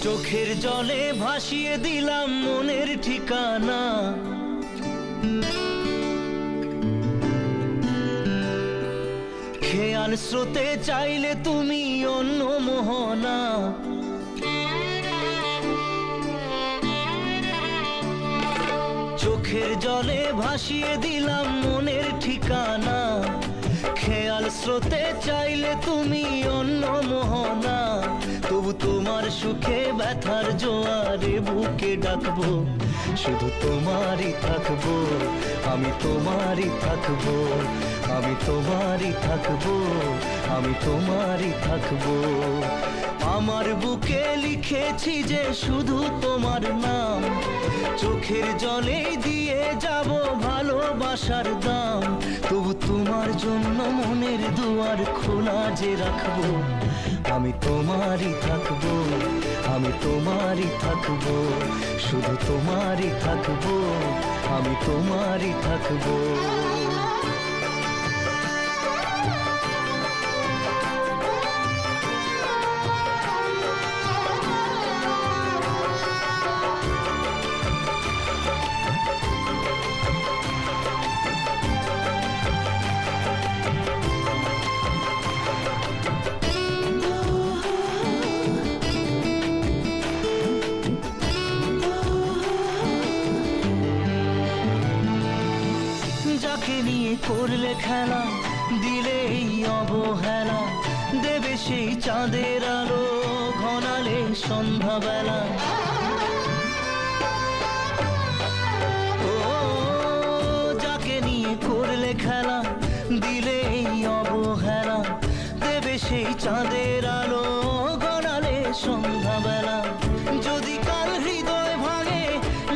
চোখের জলে ভাসিয়ে দিলাম মনের ঠিকানা, খেয়াল স্রোতে চাইলে তুমি অন্য মোহনা। চোখের জলে ভাসিয়ে দিলাম মনের ঠিকানা, খেয়াল স্রোতে চাইলে তুমি অন্য মোহনা। তবু তোমার সুখে ব্যথার জোয়ারে বুকে ডাকবো, শুধু তোমারই থাকবো, আমি তোমারই থাকবো, আমি তোমারই থাকবো, আমি তোমারই থাকবো। আমার বুকে লিখেছি যে শুধু তোমার নাম, চোখের জলে দিয়ে যাব ভালোবাসার দাম। তবু তোমার জন্য মনের দুয়ার খোলা যে রাখবো, আমি তোমারই থাকবো, আমি তোমারই থাকবো, শুধু তোমারই থাকবো, আমি তোমারই থাকবো। যাকে নিয়ে করলে খেলা, দিলে এই অবহেলা, দেবে সেই চাঁদের আলো ঘনালে সন্ধ্যাবেলা। ও যাকে নিয়ে করলে খেলা, দিলে এই অবহেলা, দেবে সেই চাঁদের আলো ঘনালে সন্ধ্যাবেলা। যদি কাল হৃদয় ভাঙে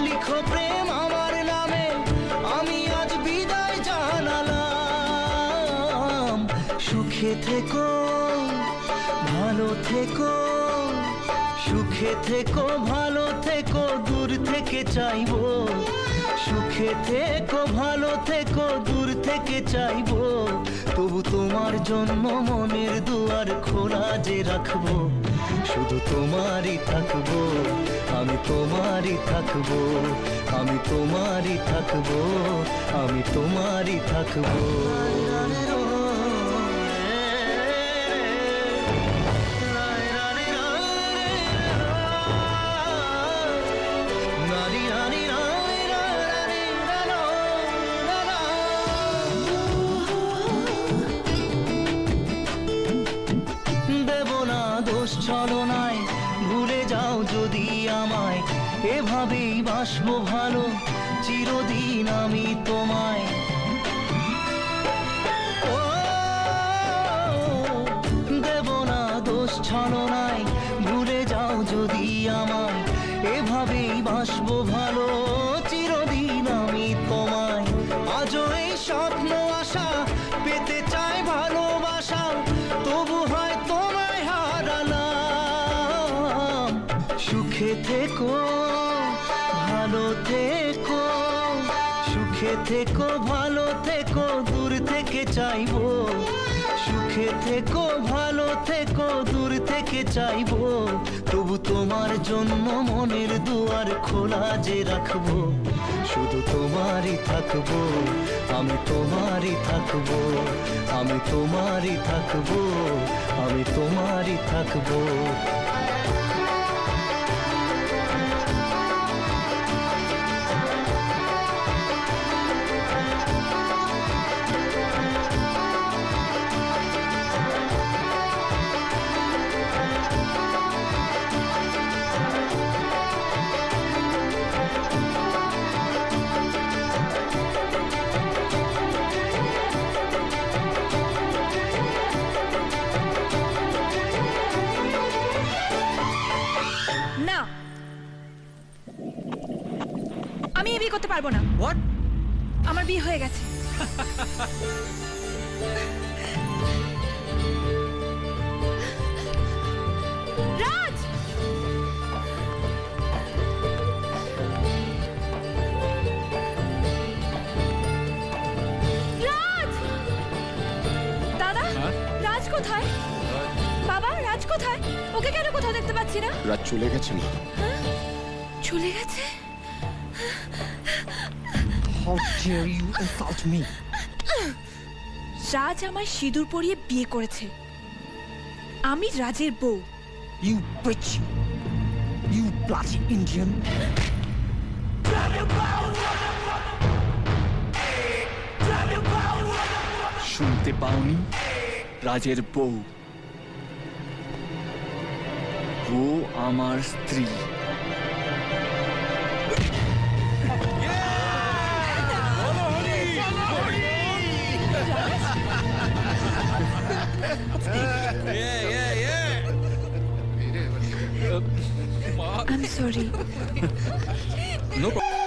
লিখো প্রেম আমার নামে, আমি আজ বিদায় জানালাম। সুখে থেকো, ভালো থেকো, সুখে থেকো, ভালো থেকো, দূর থেকে চাইবো। সুখে থেকো, ভালো থেকো, দূর থেকে চাইবো। তবু তোমার জন্য মনের দুয়ার খোলা যে রাখবো, শুধু তোমারই থাকবো, আমি তোমারই থাকবো, আমি তোমারই থাকবো, আমি তোমারই থাকবো। ছলনায় ভুলে যাও যদি আমায়, এভাবেই বাসবো ভালো চিরদিন আমি তোমায়। ও দেব না দোষ ছলনায়, ভুলে যাও যদি আমায়, এভাবেই বাসবো ভালো চিরদিন আমি তোমায়। আজও এই স্বপ্ন আশা পেতে চাই ভালোবাসা, তবু হয় তোমায় হারালাম। সুখে থেকো, ভালো থেকো, সুখে থেকো, ভালো থেকো, দূর থেকে চাইবো। সুখে থেকো, ভালো থেকো, দূর থেকে চাইবো। তবু তোমার জন্য মনের দুয়ার খোলা যে রাখবো, শুধু তোমারই থাকবো, আমি তোমারই থাকবো, আমি তোমারই থাকবো, আমি তোমারই থাকবো। আমি এই বিয়ে করতে পারবো না। হোয়াট? আমার বিয়ে হয়ে গেছে। রাজ! রাজ! দাদা, রাজ কোথায়? বাবা, রাজ কোথায়? ওকে কেন কোথাও দেখতে পাচ্ছি না? রাত চলে গেছে মা। চলে গেছে? How dare you insult me? রাজ আমায় সিঁদুর পরিয়ে বিয়ে করেছে। আমি রাজের বউ। You bitch! You bloody Indian! শুনতে পাওনি? রাজের বউ, ও আমার স্ত্রী। I'm sorry. No problem.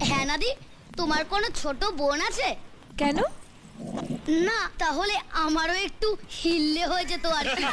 হ্যাঁ নাদি, তোমার কোনো ছোট বোন আছে? কেন? না, তাহলে আমারও একটু হিললে হয়ে যেত আর কি।